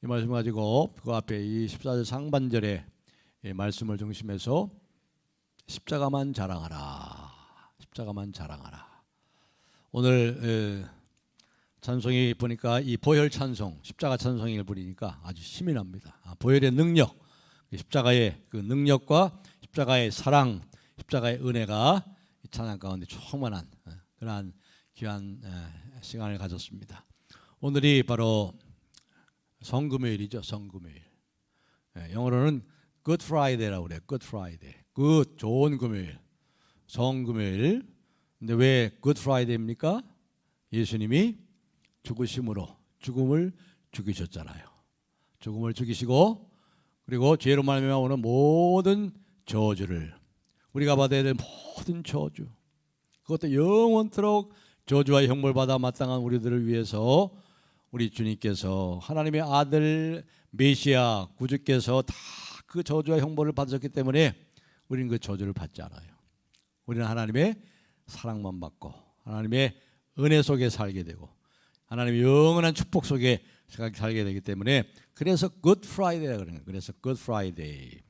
이 말씀 가지고 그 앞에 이 14절 상반절에 말씀을 중심해서 십자가만 자랑하라. 십자가만 자랑하라. 오늘 찬송이 보니까 이 보혈 찬송, 십자가 찬송을 부르니까 아주 힘이 납니다. 보혈의 능력, 십자가의 그 능력과 십자가의 사랑, 십자가의 은혜가 찬양 가운데 충만한 그러한 귀한 시간을 가졌습니다. 오늘이 바로 성금요일이죠. 성금요일. 영어로는 Good Friday라고 그래요. Good Friday. Good, 좋은 금요일. 성금요일. 근데 왜 Good Friday입니까? 예수님이 죽으심으로 죽음을 죽이셨잖아요. 죽음을 죽이시고 그리고 죄로 말미암아 오는 모든 저주를 우리가 받아야 될 모든 저주 그것도 영원토록 저주와 형벌 받아 마땅한 우리들을 위해서 우리 주님께서 하나님의 아들 메시아 구주께서 다 그 저주와 형벌을 받으셨기 때문에 우리는 그 저주를 받지 않아요. 우리는 하나님의 사랑만 받고 하나님의 은혜 속에 살게 되고 하나님의 영원한 축복 속에 살게 되기 때문에 그래서 Good Friday라고 그러는 거예요. 그래서 Good Friday.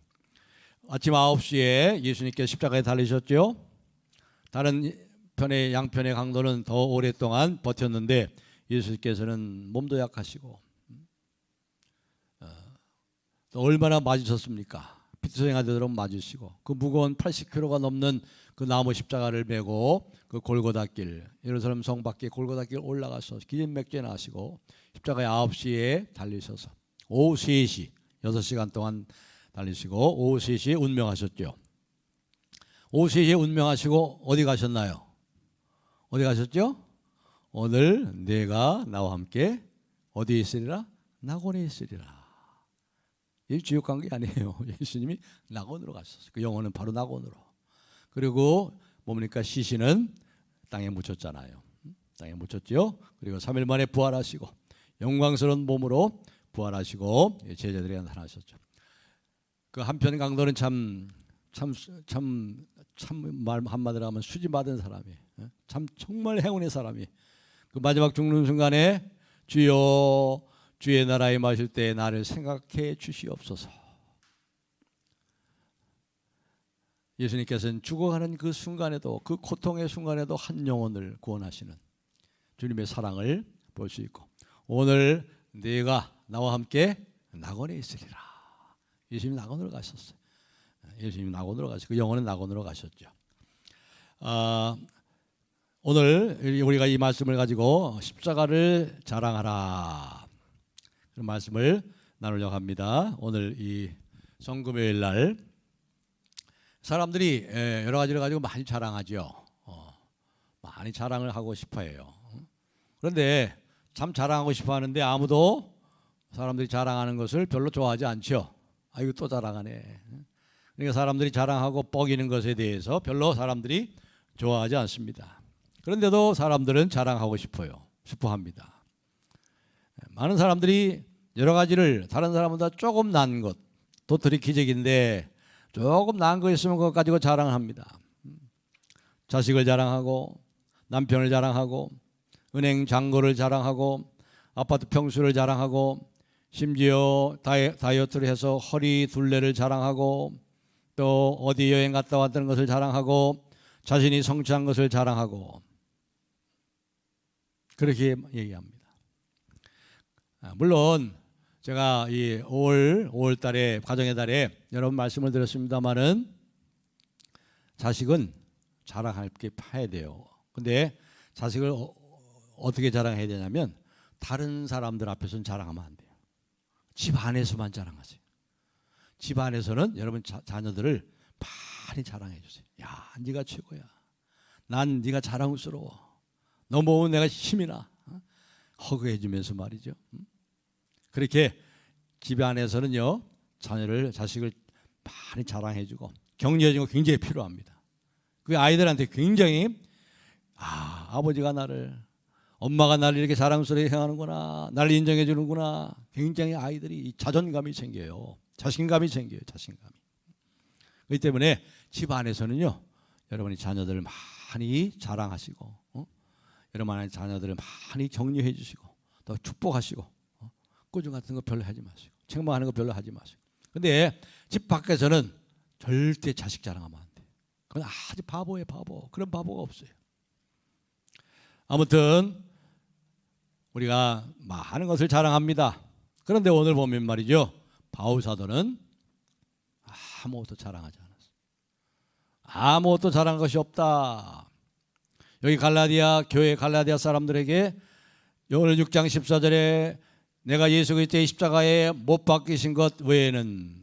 아침 9시에 예수님께서 십자가에 달리셨죠. 다른 편의 양편의 강도는 더 오랫동안 버텼는데 예수님께서는 몸도 약하시고 또 얼마나 맞으셨습니까? 피투성이가 되도록 맞으시고 그 무거운 80kg가 넘는 그 나무 십자가를 메고 그 골고다길 예루살렘 성 밖에 골고다길 올라가서 기진맥주나 하시고 십자가에 9시에 달리셔서 오후 3시 6시간 동안 달리시고 오후 3시에 운명하셨죠. 오후 3시에 운명하시고 어디 가셨나요? 어디 가셨죠? 오늘 내가 나와 함께 어디에 있으리라? 낙원에 있으리라. 이 지옥 간 게 아니에요. 예수님이 낙원으로 가셨어요. 그 영혼은 바로 낙원으로. 그리고 뭡니까? 시신은 땅에 묻혔잖아요. 땅에 묻혔죠. 그리고 3일 만에 부활하시고 영광스러운 몸으로 부활하시고 제자들에게 나타나셨죠. 그 한편 강도는 말 한마디로 하면 수지 받은 사람이 참 정말 행운의 사람이 그 마지막 죽는 순간에 주여 주의 나라에 마실 때 나를 생각해 주시옵소서. 예수님께서는 죽어가는 그 순간에도 그 고통의 순간에도 한 영혼을 구원하시는 주님의 사랑을 볼 수 있고 오늘 네가 나와 함께 낙원에 있으리라. 예수님이 낙원으로 가셨어요. 예수님이 낙원으로 가셨고 그 영혼은 낙원으로 가셨죠. 오늘 우리가 이 말씀을 가지고 십자가를 자랑하라 그런 말씀을 나누려고 합니다. 오늘 이 성금요일 날 사람들이 여러 가지를 가지고 많이 자랑하죠. 많이 자랑을 하고 싶어해요. 그런데 참 자랑하고 싶어 하는데 아무도 사람들이 자랑하는 것을 별로 좋아하지 않죠. 이거 또 자랑하네. 그러니까 사람들이 자랑하고 뻐기는 것에 대해서 별로 사람들이 좋아하지 않습니다. 그런데도 사람들은 자랑하고 싶어 합니다. 많은 사람들이 여러 가지를 다른 사람보다 조금 나은 것, 도토리 기적인데 조금 나은 거 있으면 그거 가지고 자랑합니다. 자식을 자랑하고 남편을 자랑하고 은행 잔고를 자랑하고 아파트 평수를 자랑하고 심지어 다이어트를 해서 허리 둘레를 자랑하고 또 어디 여행 갔다 왔다는 것을 자랑하고 자신이 성취한 것을 자랑하고 그렇게 얘기합니다. 물론 제가 이 5월 달에 가정의 달에 여러 번 말씀을 드렸습니다만은 자식은 자랑할 게 파야 돼요. 근데 자식을 어떻게 자랑해야 되냐면 다른 사람들 앞에서는 자랑하면 안 돼요. 집 안에서만 자랑하세요. 집 안에서는 여러분 자녀들을 많이 자랑해 주세요. 야, 네가 최고야. 난 네가 자랑스러워. 너 모으면 내가 힘이 나. 허그해 주면서 말이죠. 그렇게 집 안에서는요 자식을 많이 자랑해 주고 격려해 주는 거 굉장히 필요합니다. 그 아이들한테 굉장히 아버지가 엄마가 나를 이렇게 자랑스럽게 행하는구나, 나를 인정해 주는구나. 굉장히 아이들이 자존감이 생겨요. 자신감이 생겨요. 자신감이. 그렇기 때문에 집 안에서는요 여러분이 자녀들을 많이 자랑하시고 여러분의 자녀들을 많이 격려해 주시고 또 축복하시고 압구정 같은 거 별로 하지 마시고 책망하는 거 별로 하지 마시고. 근데 집 밖에서는 절대 자식 자랑하면 안 돼. 그건 아주 바보예요, 바보. 그런 바보가 없어요. 아무튼 우리가 많은 것을 자랑합니다. 그런데 오늘 보면 말이죠, 바울 사도는 아무것도 자랑하지 않았어요. 아무것도 자랑한 것이 없다. 여기 갈라디아 교회 갈라디아 사람들에게 오늘 6장 14절에 내가 예수 그리스도의 십자가에 못 박히신 것 외에는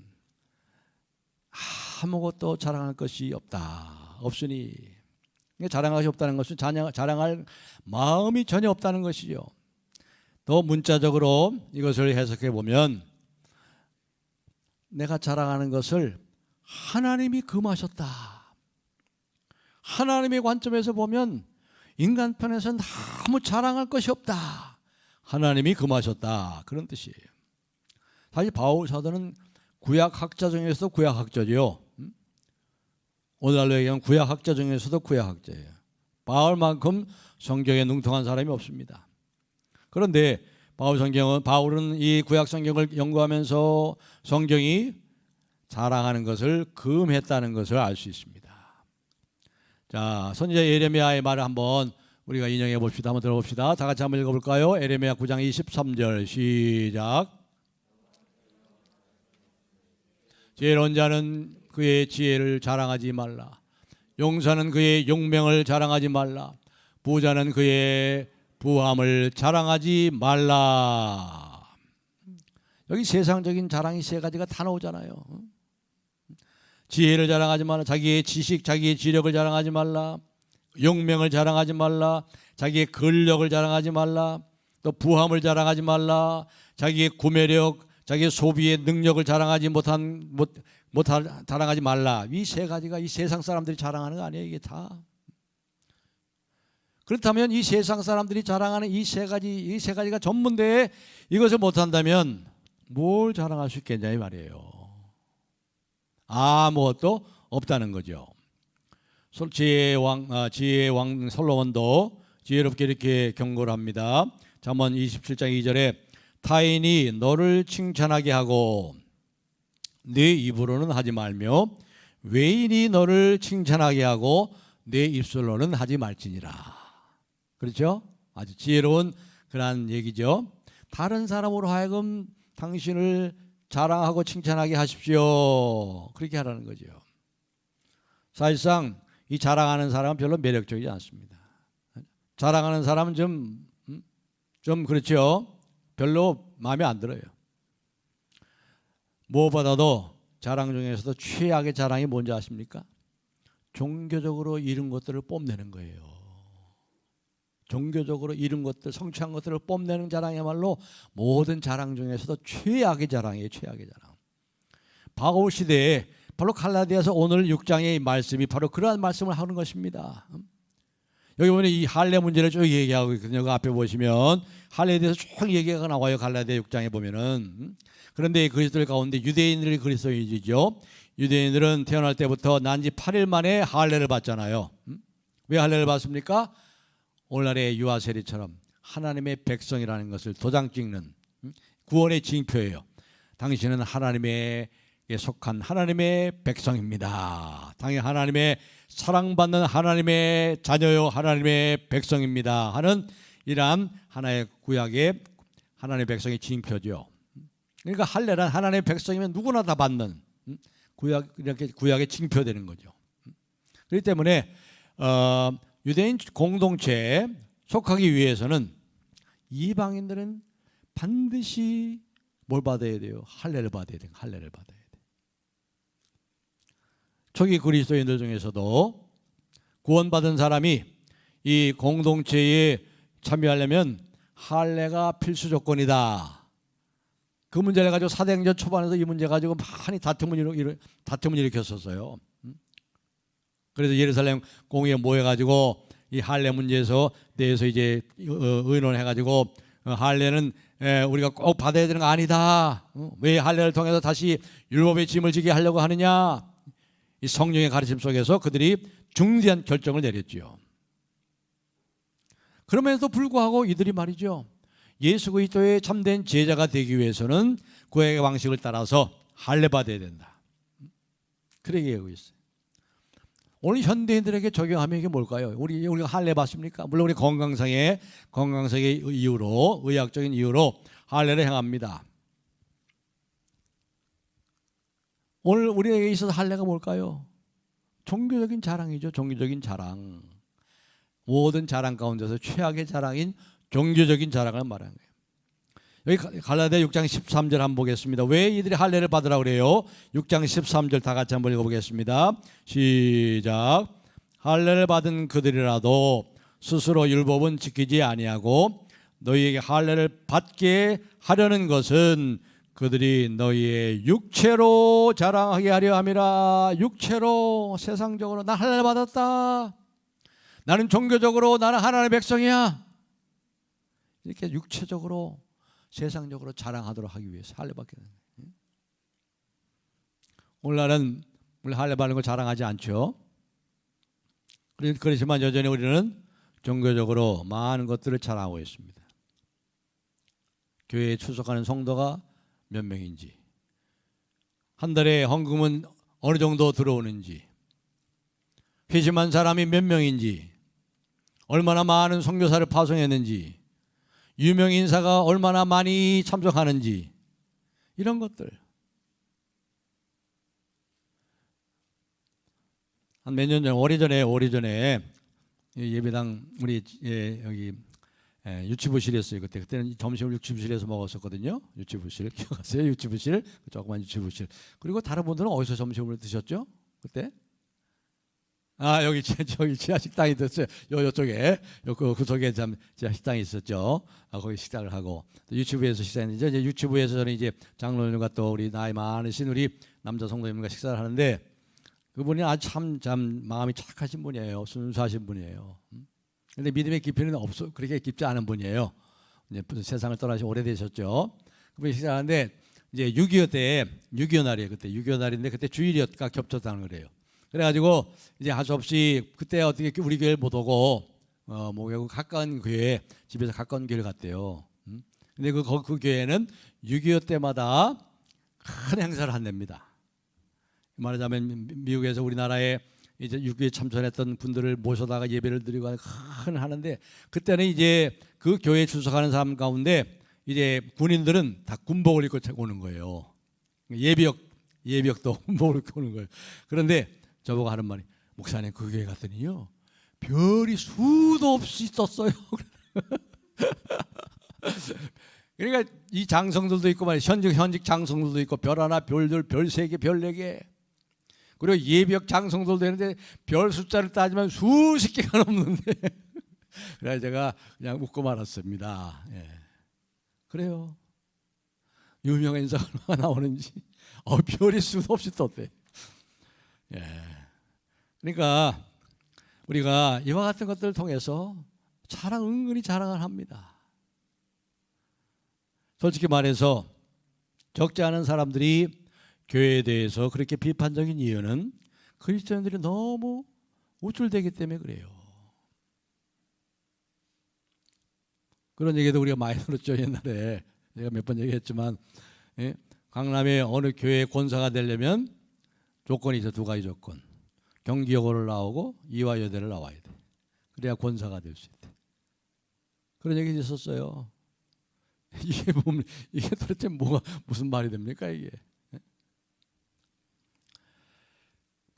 아무것도 자랑할 것이 없다. 없으니 자랑할 것이 없다는 것은 자랑할 마음이 전혀 없다는 것이죠. 더 문자적으로 이것을 해석해 보면 내가 자랑하는 것을 하나님이 금하셨다. 하나님의 관점에서 보면 인간 편에서는 아무 자랑할 것이 없다. 하나님이 금하셨다. 그런 뜻이에요. 사실 바울 사도는 구약학자 중에서도 구약학자죠. 오늘날로 얘기하면 구약학자 중에서도 구약학자예요. 바울만큼 성경에 능통한 사람이 없습니다. 그런데 바울은 이 구약 성경을 연구하면서 성경이 자랑하는 것을 금했다는 것을 알 수 있습니다. 자, 선지자 예레미야의 말을 한번 우리가 인용해 봅시다. 한번 들어봅시다. 다 같이 한번 읽어볼까요? 예레미야 9장 23절 시작. 지혜로운 자는 그의 지혜를 자랑하지 말라. 용사는 그의 용명을 자랑하지 말라. 부자는 그의 부함을 자랑하지 말라. 여기 세상적인 자랑이 세 가지가 다 나오잖아요. 지혜를 자랑하지 말라. 자기의 지식, 자기의 지력을 자랑하지 말라. 용명을 자랑하지 말라. 자기의 근력을 자랑하지 말라. 또 부함을 자랑하지 말라. 자기의 구매력, 자기의 소비의 능력을 자랑하지 자랑하지 말라. 이 세 가지가 이 세상 사람들이 자랑하는 거 아니에요, 이게 다. 그렇다면 이 세상 사람들이 자랑하는 이 세 가지가 전문대에 이것을 못한다면 뭘 자랑할 수 있겠냐 이 말이에요. 아무것도 없다는 거죠. 지혜의 왕 솔로몬도 지혜롭게 이렇게 경고를 합니다. 잠언 27장 2절에 타인이 너를 칭찬하게 하고 네 입으로는 하지 말며 외인이 너를 칭찬하게 하고 내 입술로는 하지 말지니라. 그렇죠? 아주 지혜로운 그런 얘기죠. 다른 사람으로 하여금 당신을 자랑하고 칭찬하게 하십시오. 그렇게 하라는 거죠. 사실상 이 자랑하는 사람은 별로 매력적이지 않습니다. 자랑하는 사람은 좀 그렇죠. 별로 마음에 안 들어요. 무엇보다도 자랑 중에서도 최악의 자랑이 뭔지 아십니까? 종교적으로 이룬 것들을 뽐내는 거예요. 종교적으로 이룬 것들, 성취한 것들을 뽐내는 자랑이야말로 모든 자랑 중에서도 최악의 자랑이에요. 최악의 자랑. 바울 시대에 바로 갈라디아서 오늘 6장의 말씀이 바로 그러한 말씀을 하는 것입니다. 여기 보면 이 할례 문제를 쭉 얘기하고 있거든요. 그 앞에 보시면 할례에 대해서 쭉 얘기가 나와요. 갈라디아 6장에 보면은. 그런데 그리스도인 가운데 유대인들이 그리스도인이죠. 유대인들은 태어날 때부터 난지 8일 만에 할례를 받잖아요. 왜 할례를 받습니까? 오늘날의 유아 세례처럼 하나님의 백성이라는 것을 도장 찍는 구원의 징표예요. 당신은 하나님의 속한 하나님의 백성입니다. 당연히 하나님의 사랑받는 하나님의 자녀요 하나님의 백성입니다 하는 이러한 하나의 구약의 하나님의 백성의 징표죠. 그러니까 할례란 하나님의 백성이면 누구나 다 받는 이렇게 구약의 징표되는 거죠. 그렇기 때문에 유대인 공동체에 속하기 위해서는 이방인들은 반드시 뭘 받아야 돼요? 할례를 받아야 돼요. 할례를 받아야 돼요. 초기 그리스도인들 중에서도 구원받은 사람이 이 공동체에 참여하려면 할례가 필수 조건이다. 그 문제를 가지고 사도행전 초반에도 이 문제 가지고 많이 다툼을 일으켰었어요. 그래서 예루살렘 공회에 모여가지고 이 할례 문제에서 대해서 이제 의논해가지고 할례는 우리가 꼭 받아야 되는 거 아니다. 왜 할례를 통해서 다시 율법의 짐을 지게 하려고 하느냐? 이 성령의 가르침 속에서 그들이 중대한 결정을 내렸지요. 그럼에도 불구하고 이들이 말이죠. 예수 그리스도의 참된 제자가 되기 위해서는 구약의 방식을 따라서 할례 받아야 된다. 그렇게 얘기하고 있어요. 오늘 현대인들에게 적용하면 이게 뭘까요? 우리가 할례 받습니까? 물론 우리 건강상의 이유로, 의학적인 이유로 할례를 행합니다. 오늘 우리에게 있어서 할례가 뭘까요? 종교적인 자랑이죠. 종교적인 자랑. 모든 자랑 가운데서 최악의 자랑인 종교적인 자랑을 말하는 거예요. 여기 갈라디아 6장 13절 한번 보겠습니다. 왜 이들이 할례를 받으라고 그래요? 6장 13절 다 같이 한번 읽어보겠습니다. 시작. 할례를 받은 그들이라도 스스로 율법은 지키지 아니하고 너희에게 할례를 받게 하려는 것은 그들이 너희의 육체로 자랑하게 하려 함이라. 육체로, 세상적으로 나 할례를 받았다, 나는 종교적으로 나는 하나님의 백성이야, 이렇게 육체적으로 세상적으로 자랑하도록 하기 위해서 할례 받게 되는 거예요. 오늘날은 할례 받는 걸 자랑하지 않죠. 그렇지만 여전히 우리는 종교적으로 많은 것들을 자랑하고 있습니다. 교회에 출석하는 성도가 몇 명인지, 한 달에 헌금은 어느 정도 들어오는지, 회심한 사람이 몇 명인지, 얼마나 많은 선교사를 파송했는지, 유명 인사가 얼마나 많이 참석하는지, 이런 것들. 한 몇 년 전, 오래전에 예배당 우리 여기 유치부실이었어요. 그때는 점심을 유치부실에서 먹었었거든요. 유치부실 기억하세요? 유치부실, 조그만 유치부실. 그리고 다른 분들은 어디서 점심을 드셨죠? 그때? 여기 저기 지하 식당이 있었어요. 요쪽에 그 속에 참 지하 식당이 있었죠. 거기 식당을 하고 유치부에서 식사했는데, 이제 유치부에서 저는 이제 장로님과 또 우리 나이 많으신 우리 남자 성도님과 식사를 하는데, 그분이 아주 참 마음이 착하신 분이에요. 순수하신 분이에요. 근데 믿음의 깊이는 그렇게 깊지 않은 분이에요. 이제 세상을 떠나시 오래되셨죠. 그분이 식사하는데 이제 6.25 날이에요. 그때 6.25 날인데 그때 주일이가 겹쳤다는 거래요. 그래가지고 이제 할 수 없이 그때 어떻게 우리 교회를 못 오고 결국 가까운 교회, 집에서 가까운 교회를 갔대요. 근데 그 교회는 6.25 때마다 큰 행사를 한답니다. 말하자면 미국에서 우리나라에 이제 6.25에 참전했던 분들을 모셔다가 예배를 드리고 하는데, 그때는 이제 그 교회에 출석하는 사람 가운데 이제 군인들은 다 군복을 입고 오는 거예요. 예비역도 군복을 입고 오는 거예요. 그런데 저보고 하는 말이, 목사님 그 교회 갔더니요 별이 수도 없이 떴어요. 그러니까 이 장성들도 있고 말이에요. 현직 장성들도 있고, 별 하나, 별들, 별 3개, 별 4개. 그리고 예비역 장성들도 되는데 별 숫자를 따지면 수십 개가 넘는데 그래서 제가 그냥 웃고 말았습니다. 예. 그래요. 유명한 인사가 얼마나 나오는지 별이 수도 없이 떴대. 예. 그러니까 우리가 이와 같은 것들을 통해서 은근히 자랑을 합니다. 솔직히 말해서 적지 않은 사람들이 교회에 대해서 그렇게 비판적인 이유는 그리스도인들이 너무 우쭐대기 때문에 그래요. 그런 얘기도 우리가 많이 들었죠. 옛날에 제가 몇 번 얘기했지만, 강남의 어느 교회 권사가 되려면 조건이 있어. 2가지 조건. 경기여고를 나오고 이화여대를 나와야 돼. 그래야 권사가 될 수 있대. 그런 얘기 있었어요. 이게 도대체 무슨 말이 됩니까 이게?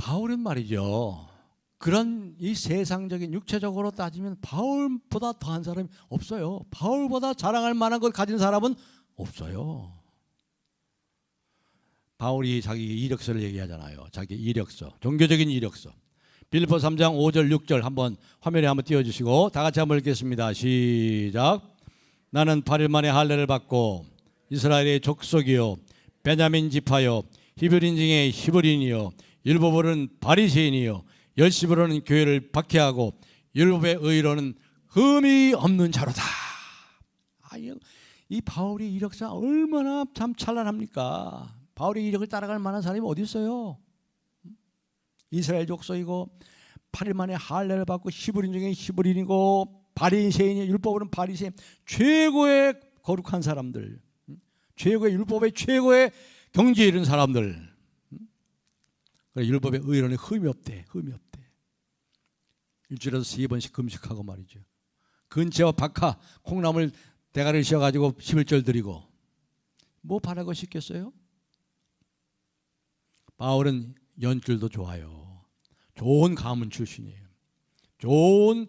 바울은 말이죠, 그런 이 세상적인 육체적으로 따지면 바울보다 더한 사람이 없어요. 바울보다 자랑할 만한 걸 가진 사람은 없어요. 바울이 자기 이력서를 얘기하잖아요. 자기 이력서, 종교적인 이력서. 빌립보 3장 5절 6절 한번 화면에 한번 띄워주시고 다 같이 한번 읽겠습니다. 시작. 나는 8일 만에 할례를 받고 이스라엘의 족속이요 베냐민 지파요 히브리인 중에 히브리인이요 율법으로는 바리새인이요 열심으로는 교회를 박해하고 율법의 의로는 흠이 없는 자로다. 이 바울의 이력서 얼마나 참 찬란합니까? 바울의 이력을 따라갈 만한 사람이 어디 있어요? 이스라엘 족속이고 8일 만에 할례를 받고 히브리인 중에 히브리인이고 바리새인이 율법으로는 바리새인, 최고의 거룩한 사람들, 최고의 율법의 최고의 경지에 이른 사람들, 율법의 의론에 흠이 없대. 일주일에도 3번씩 금식하고 말이죠. 근채와 박하, 콩나물 대가리를 씌워가지고 11절 드리고 뭐 바랄 것이 있겠어요? 바울은 연줄도 좋아요. 좋은 가문 출신이에요. 좋은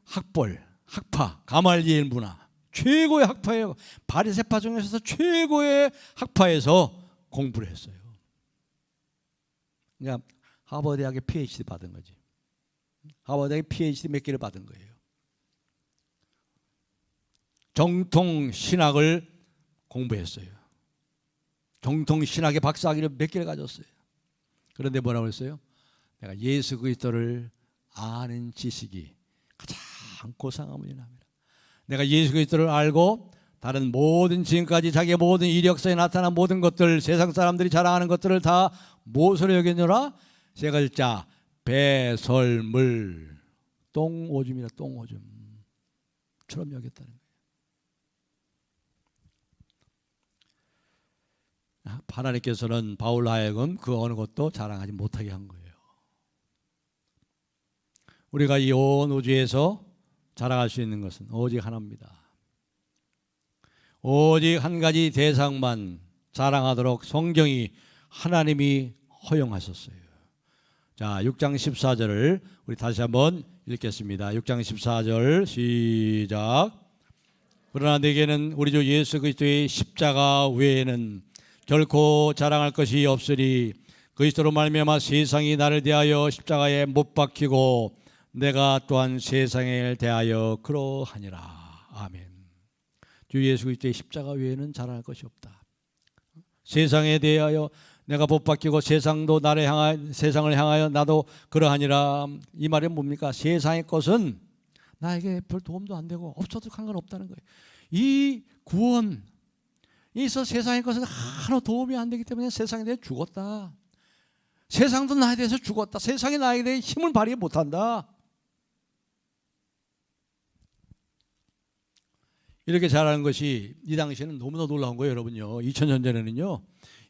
학파, 가말리엘 문화, 최고의 학파예요. 바리새파 중에서 최고의 학파에서 공부를 했어요. 그러니까 하버드 대학에 PhD 받은 거지. 하버드 대학에 PhD 몇 개를 받은 거예요. 정통 신학을 공부했어요. 정통 신학의 박사학위를 몇 개를 가졌어요. 그런데 뭐라고 했어요? 내가 예수 그리스도를 아는 지식이 가장 고상함을 인합니다. 내가 예수 그리스도를 알고 다른 모든 지금까지 자기의 모든 이력서에 나타난 모든 것들, 세상 사람들이 자랑하는 것들을 다 무엇으로 여겼느라? 세 글자, 배설물, 똥오줌이라 똥오줌처럼 여겼다는 거예요. 하나님께서는 바울 하여금 그 어느 것도 자랑하지 못하게 한 거예요. 우리가 이 온 우주에서 자랑할 수 있는 것은 오직 하나입니다. 오직 한 가지 대상만 자랑하도록 성경이 하나님이 허용하셨어요. 자, 6장 14절을 우리 다시 한번 읽겠습니다. 6장 14절 시작. 그러나 내게는 우리 주 예수 그리스도의 십자가 외에는 결코 자랑할 것이 없으리. 그리스도로 말미암아 세상이 나를 대하여 십자가에 못 박히고 내가 또한 세상을 대하여 그러하니라. 아멘. 주 예수 그리스도의 십자가 외에는 자랑할 것이 없다. 세상에 대하여 내가 못 박히고 세상도 세상을 향하여 나도 그러하니라. 이 말이 뭡니까? 세상의 것은 나에게 별 도움도 안 되고 없어도 상관없다는 거예요. 이 구원 있어 세상의 것은 하나도 도움이 안 되기 때문에 세상에 대해 죽었다. 세상도 나에 대해서 죽었다. 세상이 나에 대해 힘을 발휘 못한다. 이렇게 잘하는 것이 이 당시에는 너무나 놀라운 거예요, 여러분요. 2000년 전에는요,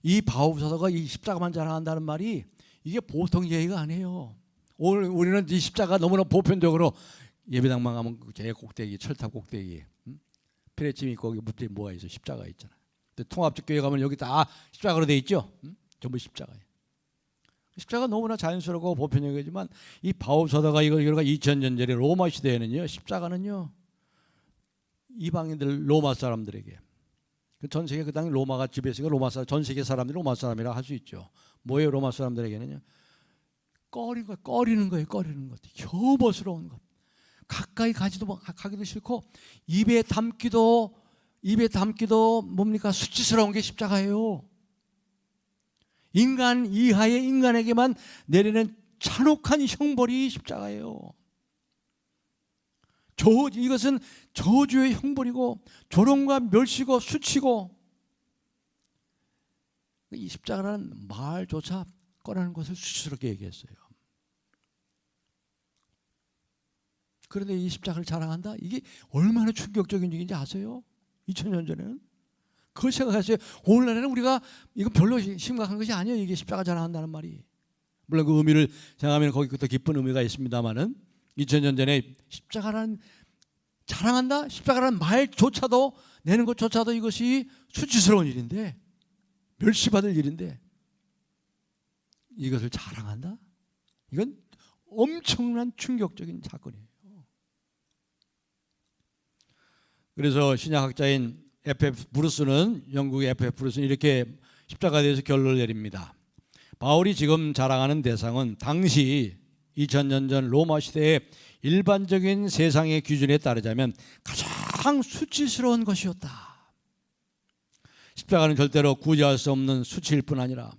이 바울 사도가 이 십자가만 자랑한다는 말이 이게 보통 얘기가 아니에요. 오늘 우리는 이 십자가 너무나 보편적으로 예배당만 가면 제 꼭대기, 철탑 꼭대기, 피레침이 있고 거기 밑에 뭐가 있어? 십자가 있잖아. 통합적 교회 가면 여기 다 십자가로 돼 있죠. 전부 십자가예요. 십자가 너무나 자연스럽고 보편적이지만 이 바울 사도가 이걸 2000년 전에 로마 시대에는요, 십자가는요, 이방인들 로마 사람들에게, 전 세계 그 당시 로마가 지배했으니까 로마 사람, 전 세계 사람들이 로마 사람이라 할 수 있죠. 뭐예요? 로마 사람들에게는요, 꺼리는 거예요. 혐오스러운 것, 가까이 가기도 싫고 입에 담기도 뭡니까? 수치스러운 게 십자가예요. 인간 이하의 인간에게만 내리는 잔혹한 형벌이 십자가예요. 이것은 저주의 형벌이고 조롱과 멸시고 수치고, 이 십자가라는 말조차 꺼내는 것을 수치스럽게 얘기했어요. 그런데 이 십자가를 자랑한다? 이게 얼마나 충격적인 얘기인지 아세요? 2000년 전에는 그걸 생각했어요. 오늘날에는 우리가 이거 별로 심각한 것이 아니에요. 이게 십자가 자랑한다는 말이. 물론 그 의미를 생각하면 거기 더 깊은 의미가 있습니다만은 2000년 전에 십자가라는 자랑한다? 십자가라는 말조차도 내는 것조차도 이것이 수치스러운 일인데, 멸시받을 일인데 이것을 자랑한다? 이건 엄청난 충격적인 사건이에요. 그래서 신약학자인 F.F. 브루스는, 영국의 F.F. 브루스는 이렇게 십자가에 대해서 결론을 내립니다. 바울이 지금 자랑하는 대상은 당시 2000년 전 로마 시대의 일반적인 세상의 기준에 따르자면 가장 수치스러운 것이었다. 십자가는 절대로 구제할 수 없는 수치일 뿐 아니라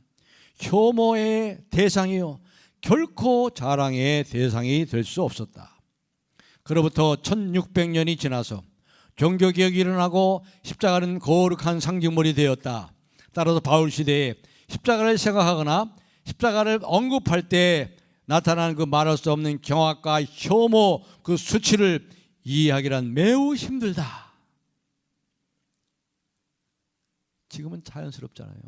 혐오의 대상이요, 결코 자랑의 대상이 될 수 없었다. 그로부터 1600년이 지나서 종교개혁이 일어나고 십자가는 거룩한 상징물이 되었다. 따라서 바울 시대에 십자가를 생각하거나 십자가를 언급할 때 나타나는 그 말할 수 없는 경악과 혐오, 그 수치를 이해하기란 매우 힘들다. 지금은 자연스럽잖아요.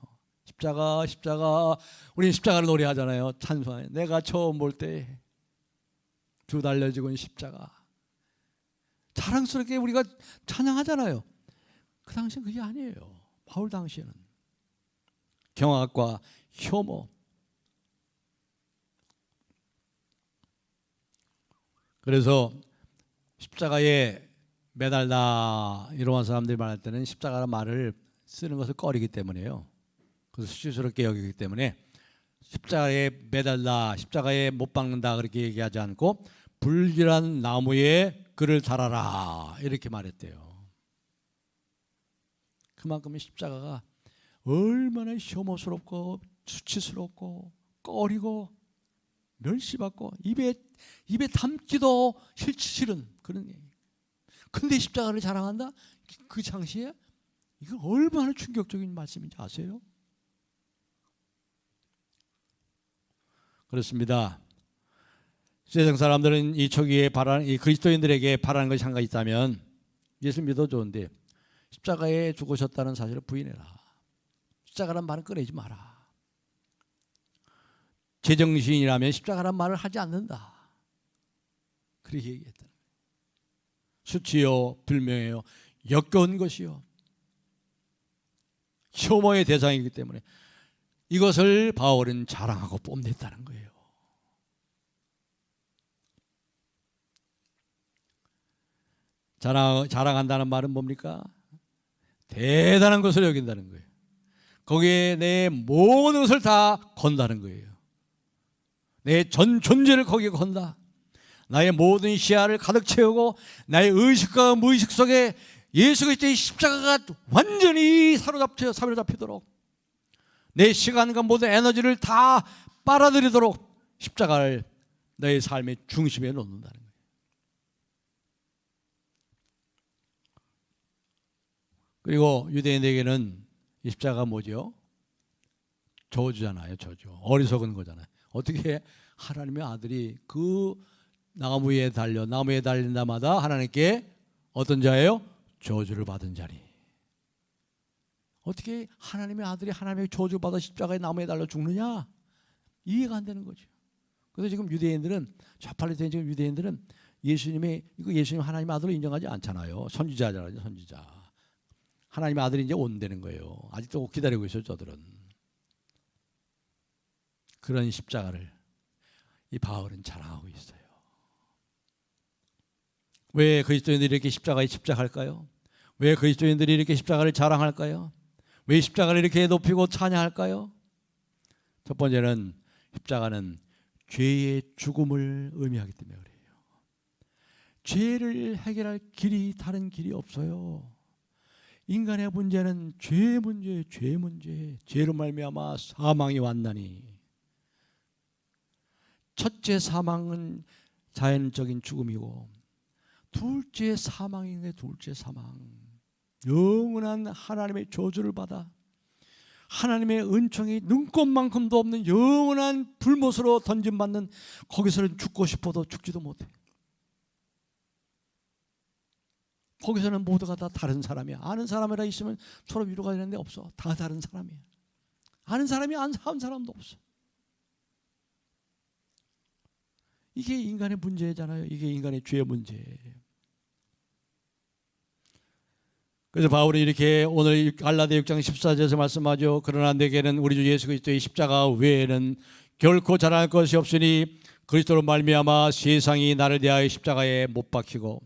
십자가 십자가, 우리 십자가를 노래하잖아요. 찬송하에 내가 처음 볼 때 주 달려 죽은 십자가, 자랑스럽게 우리가 찬양하잖아요. 그 당시엔 그게 아니에요. 바울 당시에는 경악과 혐오, 그래서 십자가에 매달다 이런 사람들이 말할 때는 십자가라는 말을 쓰는 것을 꺼리기 때문에요. 그래서 수치스럽게 여기기 때문에 십자가에 매달다, 십자가에 못 박는다 그렇게 얘기하지 않고 불길한 나무에 그를 달아라 이렇게 말했대요. 그만큼 십자가가 얼마나 혐오스럽고 수치스럽고 꺼리고 멸시받고 입에 담기도 싫은 그런 얘기. 근데 십자가를 자랑한다? 그 당시에 이거 얼마나 충격적인 말씀인지 아세요? 그렇습니다. 세상 사람들은 이 초기에 이 그리스도인들에게 바라는 것이 한 가지 있다면, 예수 믿어 좋은데 십자가에 죽으셨다는 사실을 부인해라. 십자가란 말은 꺼내지 마라. 제정신이라면 십자가란 말을 하지 않는다. 그렇게 얘기했다. 수치요, 불명예요, 역겨운 것이요, 혐오의 대상이기 때문에 이것을 바울은 자랑하고 뽐냈다는 거예요. 자랑한다는 말은 뭡니까? 대단한 것을 여긴다는 거예요. 거기에 내 모든 것을 다 건다는 거예요. 내 전 존재를 거기에 건다. 나의 모든 시야를 가득 채우고 나의 의식과 무의식 속에 예수 그리스도의 십자가가 완전히 사로잡히도록, 내 시간과 모든 에너지를 다 빨아들이도록 십자가를 너의 삶의 중심에 놓는다는 거예요. 그리고 유대인에게는 이 십자가가 뭐죠? 저주잖아요. 저주. 어리석은 거잖아요. 어떻게 하나님의 아들이 그 나무에 달린 자마다 하나님께 어떤 자예요? 저주를 받은 자리. 어떻게 하나님의 아들이 하나님의 저주를 받아 십자가에 나무에 달려 죽느냐? 이해가 안 되는 거죠. 그래서 지금 유대인들은, 좌팔리 된 지금 유대인들은 예수님 하나님의 아들을 인정하지 않잖아요. 선지자잖아요. 선지자. 하나님의 아들이 이제 온다는 거예요. 아직도 기다리고 있어요. 저들은. 그런 십자가를 이 바울은 자랑하고 있어요. 왜 그리스도인들이 이렇게 십자가에 집착할까요? 왜 그리스도인들이 이렇게 십자가를 자랑할까요? 왜 십자가를 이렇게 높이고 찬양할까요? 첫 번째는 십자가는 죄의 죽음을 의미하기 때문에 그래요. 죄를 해결할 길이 다른 길이 없어요. 인간의 문제는 죄 문제. 죄로 말미암아 사망이 왔나니. 첫째 사망은 자연적인 죽음이고, 둘째 사망인 둘째 사망, 영원한 하나님의 저주를 받아 하나님의 은총이 눈꼽만큼도 없는 영원한 불못으로 던짐받는, 거기서는 죽고 싶어도 죽지도 못해. 거기서는 모두가 다 다른 사람이야. 아는 사람이라 있으면 서로 위로가 되는데 없어. 다 다른 사람이야. 아는 사람이 안 사람도 없어. 이게 인간의 문제잖아요. 이게 인간의 죄의 문제예요. 그래서 바울이 이렇게 오늘 갈라디아 6장 14절에서 말씀하죠. 그러나 내게는 우리 주 예수 그리스도의 십자가 외에는 결코 자랑할 것이 없으니 그리스도로 말미암아 세상이 나를 대하여 십자가에 못 박히고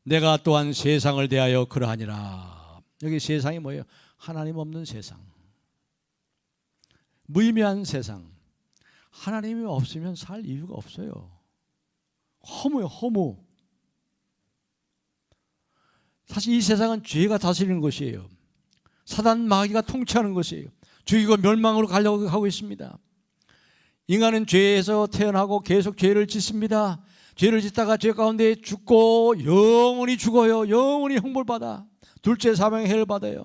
내가 또한 세상을 대하여 그러하니라. 여기 세상이 뭐예요? 하나님 없는 세상, 무의미한 세상. 하나님이 없으면 살 이유가 없어요. 허무예요. 허무. 사실 이 세상은 죄가 다스리는 것이에요. 사단 마귀가 통치하는 것이에요. 죽이고 멸망으로 가려고 하고 있습니다. 인간은 죄에서 태어나고 계속 죄를 짓습니다. 죄를 짓다가 죄 가운데 죽고 영원히 죽어요. 영원히 형벌받아. 둘째 사망의 해를 받아요.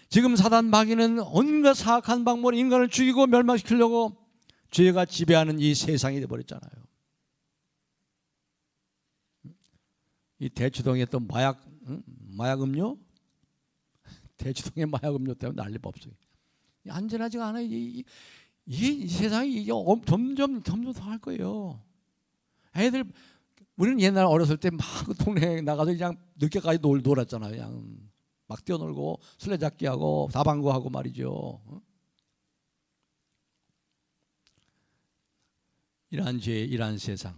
지금 사단 마귀는 온갖 사악한 방법으로 인간을 죽이고 멸망시키려고 죄가 지배하는 이 세상이 되어버렸잖아요. 이 대추동에 또 마약 음료? 대치동에 마약음료 때문에 난리 법석이. 안전하지가 않아요. 이 세상이 점점 더 할 거예요. 애들 우리는 옛날 어렸을 때 막 동네에 나가서 그냥 늦게까지 놀았잖아요. 그냥 막 뛰어놀고 술래잡기 하고 다방구 하고 말이죠. 이러한 죄, 이러한 세상.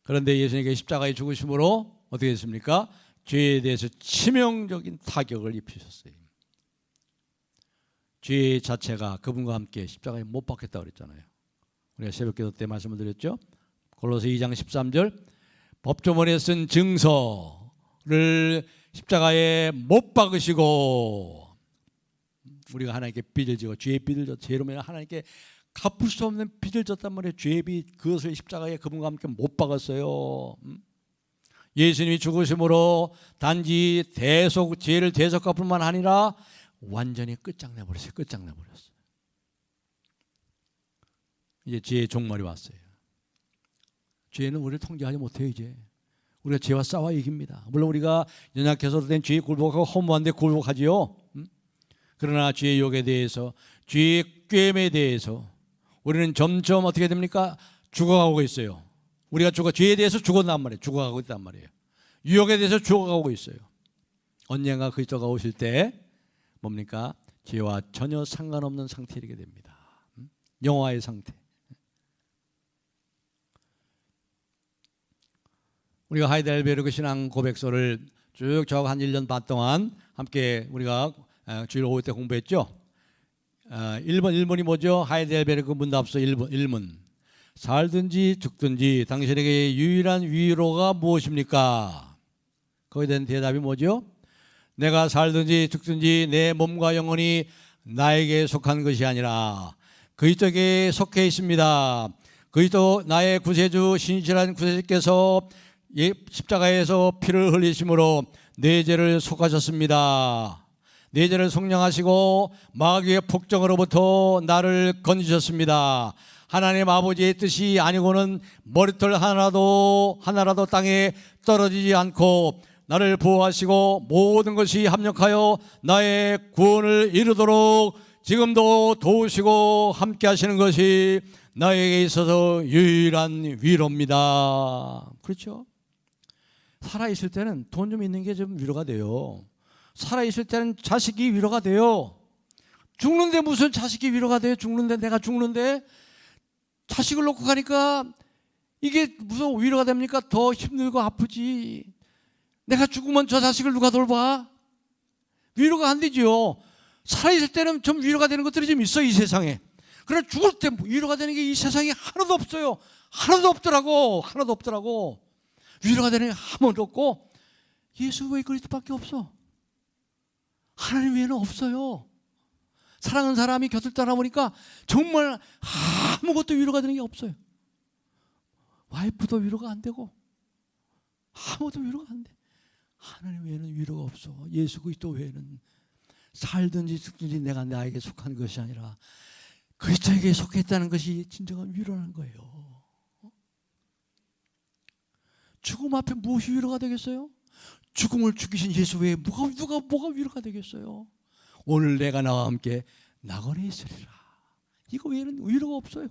그런데 예수님께 십자가에 죽으심으로 어떻게 됐습니까? 죄에 대해서 치명적인 타격을 입히셨어요. 죄 자체가 그분과 함께 십자가에 못 박혔다고 그랬잖아요. 우리가 새벽기도 때 말씀을 드렸죠. 골로새 2장 13절 법조문에 쓴 증서를 십자가에 못 박으시고 우리가 하나님께 빚을 지고 죄의 빚을 졌 죄로 인해 하나님께 갚을 수 없는 빚을 졌단 말이에요. 죄의 빚 그것을 십자가에 그분과 함께 못 박았어요. 예수님이 죽으심으로 단지 죄를 대속 갚을 뿐만 아니라 완전히 끝장내버렸어요. 끝장내버렸어요. 이제 죄의 종말이 왔어요. 죄는 우리를 통제하지 못해요. 이제 우리가 죄와 싸워 이깁니다. 물론 우리가 연약해서 된 죄에 굴복하고 허무한데 굴복하지요. 그러나 죄의 욕에 대해서, 죄의 꾀임에 대해서 우리는 점점 어떻게 됩니까? 죽어가고 있어요. 우리가 죄에 대해서 죽었단 말이에요. 죽어가고 있단 말이에요. 유혹에 대해서 죽어가고 있어요. 언젠가 그리스도가 오실 때 뭡니까? 죄와 전혀 상관없는 상태에 이르게 됩니다. 영화의 상태. 우리가 하이델베르크 신앙 고백서를 쭉 저하고 한 1년 반 동안 함께 우리가 주일 오후 때 공부했죠. 1번이 뭐죠? 하이델베르크 문답서 1문. 살든지 죽든지 당신에게 유일한 위로가 무엇입니까? 거기에 대한 대답이 뭐죠? 내가 살든지 죽든지 내 몸과 영혼이 나에게 속한 것이 아니라 그리스도에게 속해 있습니다. 그리스도 나의 구세주 신실한 구세주께서 십자가에서 피를 흘리심으로 내 죄를 속하셨습니다. 내 죄를 속량하시고 마귀의 폭정으로부터 나를 건지셨습니다. 하나님 아버지의 뜻이 아니고는 머리털 하나라도 땅에 떨어지지 않고 나를 보호하시고 모든 것이 합력하여 나의 구원을 이루도록 지금도 도우시고 함께 하시는 것이 나에게 있어서 유일한 위로입니다. 그렇죠? 살아있을 때는 돈 좀 있는 게 좀 위로가 돼요. 살아있을 때는 자식이 위로가 돼요. 죽는데 무슨 자식이 위로가 돼요? 내가 죽는데 자식을 놓고 가니까 이게 무슨 위로가 됩니까? 더 힘들고 아프지. 내가 죽으면 저 자식을 누가 돌봐? 위로가 안 되죠. 살아있을 때는 좀 위로가 되는 것들이 좀 있어, 이 세상에. 그러나 죽을 때 위로가 되는 게 이 세상에 하나도 없어요. 하나도 없더라고. 위로가 되는 게 아무도 없고 예수 외에 그리스도밖에 없어. 하나님 외에는 없어요. 사랑하는 사람이 곁을 떠나보니까 정말 아무것도 위로가 되는 게 없어요. 와이프도 위로가 안 되고 아무도 위로가 안 돼. 하나님 외에는 위로가 없어. 예수 그리스도 외에는 살든지 죽든지 내가 나에게 속한 것이 아니라 그리스도에게 속했다는 것이 진정한 위로라는 거예요. 죽음 앞에 무엇이 위로가 되겠어요? 죽음을 죽이신 예수 외에 뭐가 위로가 되겠어요? 오늘 내가 나와 함께 낙원에 있으리라. 이거 외에는 위로가 없어요.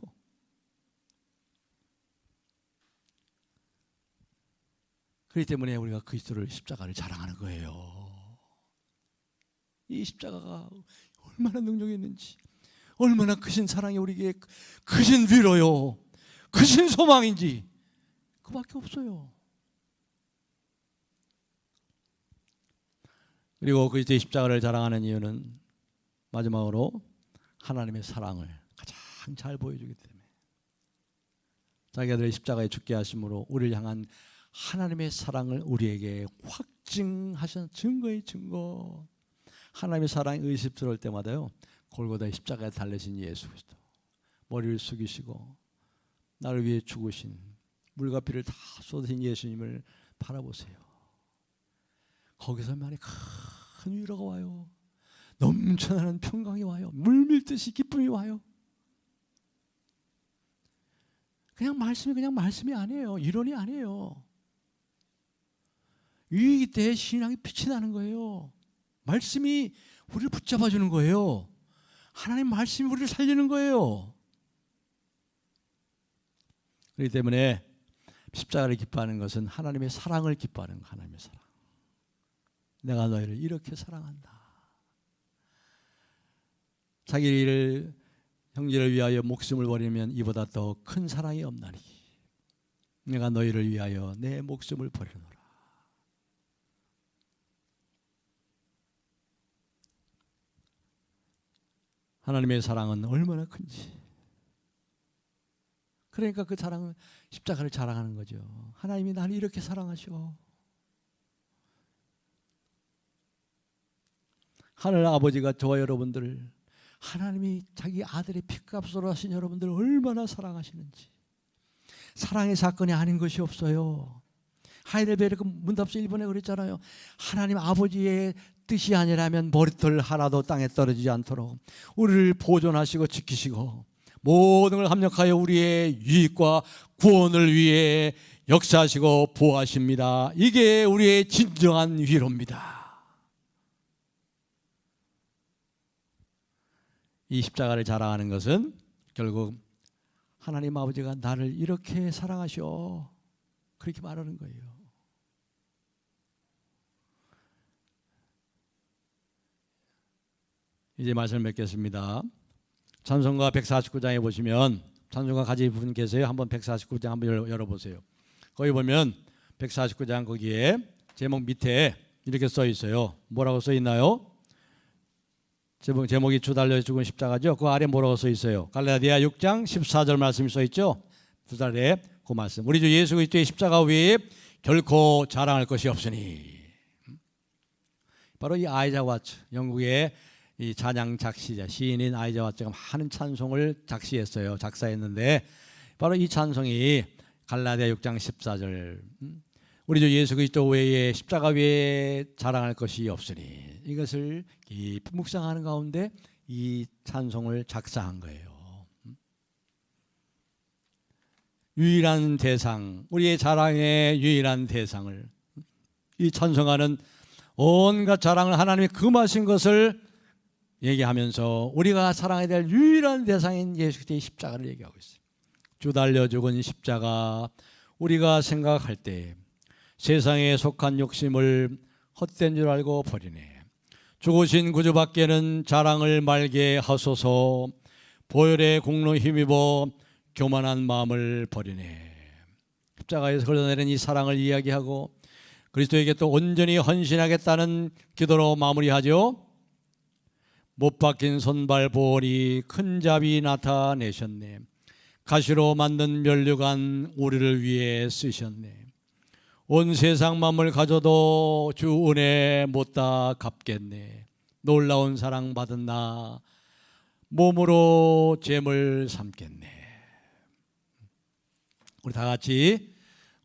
그렇기 때문에 우리가 그리스도를 십자가를 자랑하는 거예요. 이 십자가가 얼마나 능력이 있는지, 얼마나 크신 사랑이 우리에게 크신 위로요, 크신 소망인지 그밖에 없어요. 그리고 그리스도의 십자가를 자랑하는 이유는 마지막으로 하나님의 사랑을 가장 잘 보여주기 때문에, 자기 아들의 십자가에 죽게 하심으로 우리를 향한 하나님의 사랑을 우리에게 확증하신 증거의 증거. 하나님의 사랑이 의심스러울 때마다요, 골고다의 십자가에 달리신 예수 그리스도, 머리를 숙이시고 나를 위해 죽으신, 물과 피를 다 쏟으신 예수님을 바라보세요. 거기서만이 큰 위로가 와요. 넘쳐나는 평강이 와요. 물밀듯이 기쁨이 와요. 그냥 말씀이 아니에요. 이론이 아니에요. 위기 때 신앙이 빛이 나는 거예요. 말씀이 우리를 붙잡아 주는 거예요. 하나님 말씀이 우리를 살리는 거예요. 그렇기 때문에 십자가를 기뻐하는 것은 하나님의 사랑을 기뻐하는 거, 하나님의 사랑. 내가 너희를 이렇게 사랑한다. 자기를 형제를 위하여 목숨을 버리면 이보다 더 큰 사랑이 없나니 내가 너희를 위하여 내 목숨을 버리노라. 하나님의 사랑은 얼마나 큰지. 그러니까 그 사랑은 십자가를 자랑하는 거죠. 하나님이 나를 이렇게 사랑하셔. 하늘 아버지가 저와 여러분들을, 하나님이 자기 아들의 피값으로 하신 여러분들을 얼마나 사랑하시는지. 사랑의 사건이 아닌 것이 없어요. 하이델베르크 문답서 1번에 그랬잖아요. 하나님 아버지의 뜻이 아니라면 머리털 하나도 땅에 떨어지지 않도록 우리를 보존하시고 지키시고 모든 걸 합력하여 우리의 유익과 구원을 위해 역사하시고 보호하십니다. 이게 우리의 진정한 위로입니다. 이 십자가를 자랑하는 것은 결국 하나님 아버지가 나를 이렇게 사랑하셔, 그렇게 말하는 거예요. 이제 말씀을 맺겠습니다. 찬송가 149장에 보시면 찬송가 가지고 분 계세요? 한번 149장 한번 열어보세요. 거기 보면 149장 거기에 제목 밑에 이렇게 써 있어요. 뭐라고 써 있나요? 제목이 주 달려 죽은 십자가죠. 그 아래 뭐라고 써 있어요? 갈라디아 6장 14절 말씀이 써 있죠. 두 달에 그 말씀. 우리 주 예수 그리스도의 십자가 위에 결코 자랑할 것이 없으니. 바로 이 아이자 와츠, 영국의 이 찬양 작시자 시인인 아이자 와츠가 많은 찬송을 작사했는데 바로 이 찬송이 갈라디아 6장 14절 우리 주 예수 그리스도 외에 십자가 위에 자랑할 것이 없으니, 이것을 깊이 묵상하는 가운데 이 찬송을 작사한 거예요. 유일한 대상, 우리의 자랑의 유일한 대상을, 이 찬송가는 온갖 자랑을 하나님이 금하신 것을 얘기하면서 우리가 사랑해야 될 유일한 대상인 예수 그리스도의 십자가를 얘기하고 있어요. 주 달려 죽은 십자가, 우리가 생각할 때 세상에 속한 욕심을 헛된 줄 알고 버리네. 죽으신 구주밖에는 자랑을 말게 하소서. 보혈의 공로 힘입어 교만한 마음을 버리네. 십자가에서 흘러내린 이 사랑을 이야기하고 그리스도에게 또 온전히 헌신하겠다는 기도로 마무리하죠. 못 박힌 손발 보혈이 큰 자비 나타내셨네. 가시로 만든 면류관 우리를 위해 쓰셨네. 온 세상 만물 가져도 주 은혜 못다 갚겠네. 놀라운 사랑 받은 나 몸으로 죄물 삼겠네. 우리 다 같이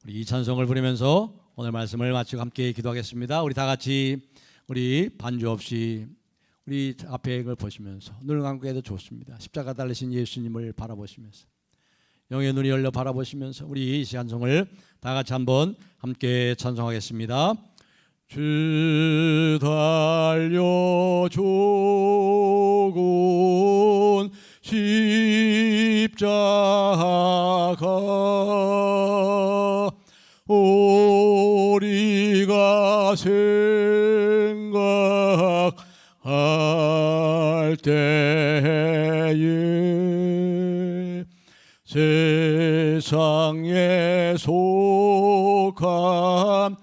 우리 이 찬송을 부르면서 오늘 말씀을 마치고 함께 기도하겠습니다. 우리 다 같이 우리 반주 없이 우리 앞에 이걸 보시면서 눈을 감고 해도 좋습니다. 십자가 달리신 예수님을 바라보시면서 영의 눈이 열려 바라보시면서 우리 이 찬송을 다 같이 한번 함께 찬송하겠습니다. 주 달려 죽은 십자가 우리가 생각할 때에 세상에 속한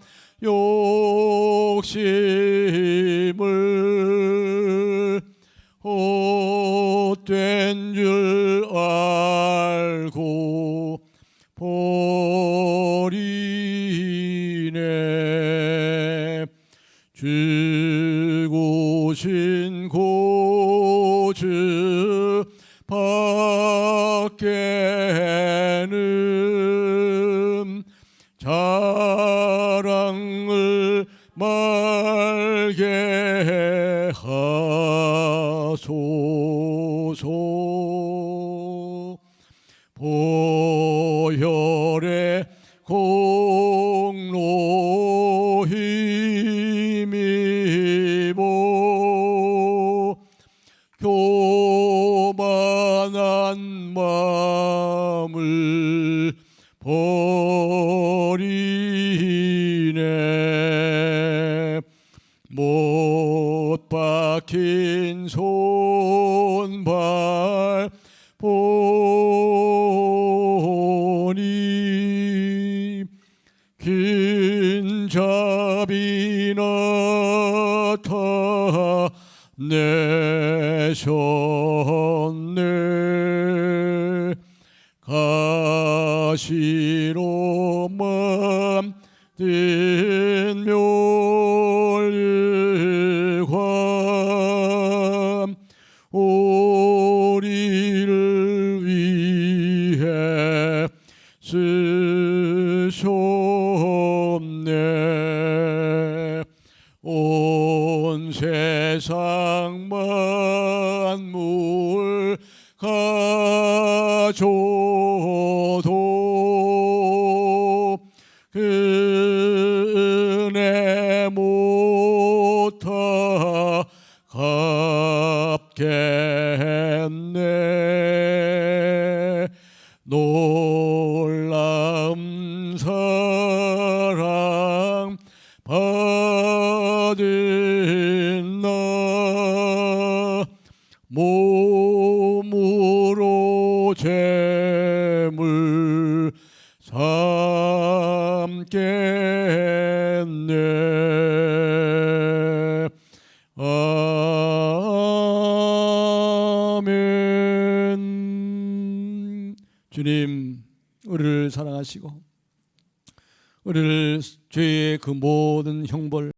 욕심을 헛된 줄 알고 버리네. 죽으신 고주 밖에는 자랑을 말게 하소서. 보혈의 공로 힘입어 가시로 만든 멸류관 우리를 위해 쓰셨네. 온 세상 만물 가져도 그 은혜 못하 갚겠네. 놀라운 사랑 받은 나 몸으로 재물 삼겠네. 아멘. 주님, 우리를 사랑하시고 우리를 죄의 그 모든 형벌